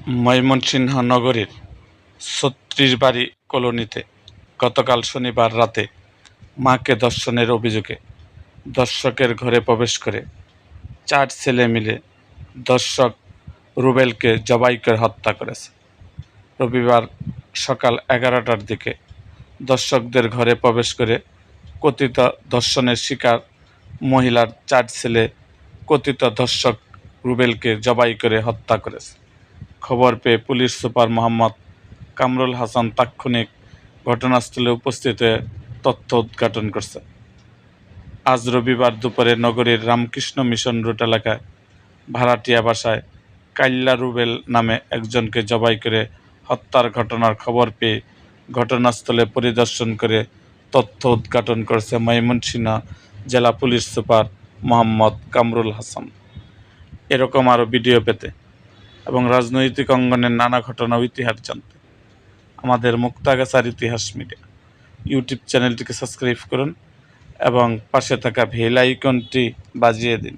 ময়মনসিংহ নগরীর ৩৬ বাড়ি কলোনিতে গতকাল শনিবার রাতে মাকে ধর্ষণের অভিযোগে ধর্ষকের ঘরে প্রবেশ করে ৪ ছেলে মিলে ধর্ষক রুবেলকে জবাই করে হত্যা করেছে। রবিবার সকাল ১১টার দিকে ধর্ষকদের ঘরে প্রবেশ করে কথিত ধর্ষণের শিকার মহিলার ৪ ছেলে কথিত ধর্ষক রুবেলকে জবাই করে হত্যা করেছে। খবর পেয়ে পুলিশ সুপার মোহাম্মদ কামরুল হাসান তাৎক্ষণিক ঘটনাস্থলে উপস্থিত হয়ে তথ্য উদ্ঘাটন করছে। আজ রবিবার দুপুরে নগরীর রামকৃষ্ণ মিশন রোড এলাকায় ভাড়াটিয়া বাসায় কাইল্লা রুবেল নামে একজনকে জবাই করে হত্যার ঘটনার খবর পেয়ে ঘটনাস্থলে পরিদর্শন করে তথ্য উদ্ঘাটন করেছে ময়মনসিংহ জেলা পুলিশ সুপার মোহাম্মদ কামরুল হাসান। এরকম আরও ভিডিও পেতে এবং রাজনৈতিক অঙ্গনের নানা ঘটনা ও ইতিহাস জানতে আমাদের মুক্তাগাছার ইতিহাস মিডিয়া ইউটিউব চ্যানেলটিকে সাবস্ক্রাইব করুন এবং পাশে থাকা বেল আইকনটি বাজিয়ে দিন।